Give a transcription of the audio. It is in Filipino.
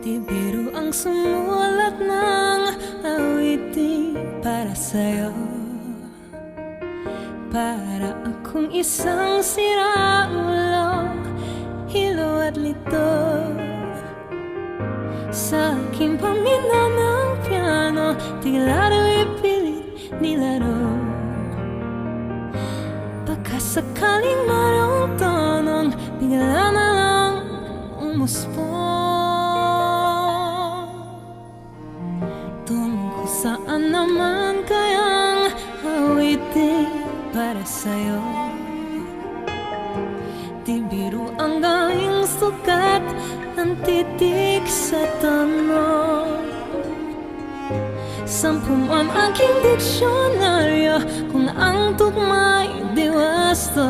Di biro ang sumulat ng awitin para sa'yo. Para akong isang siraulo, hilo at lito. Sa aking pamina ng piano, tila daw ipilit nilaro. Pagkasakaling marong tonong, bigla na lang umusbong. Tungkol saan naman kayang awitin para sa'yo? Di biro ang gawing sukat ng titik sa tanong. 10 ang aking diksyonaryo kung ang tugma'y di wasto.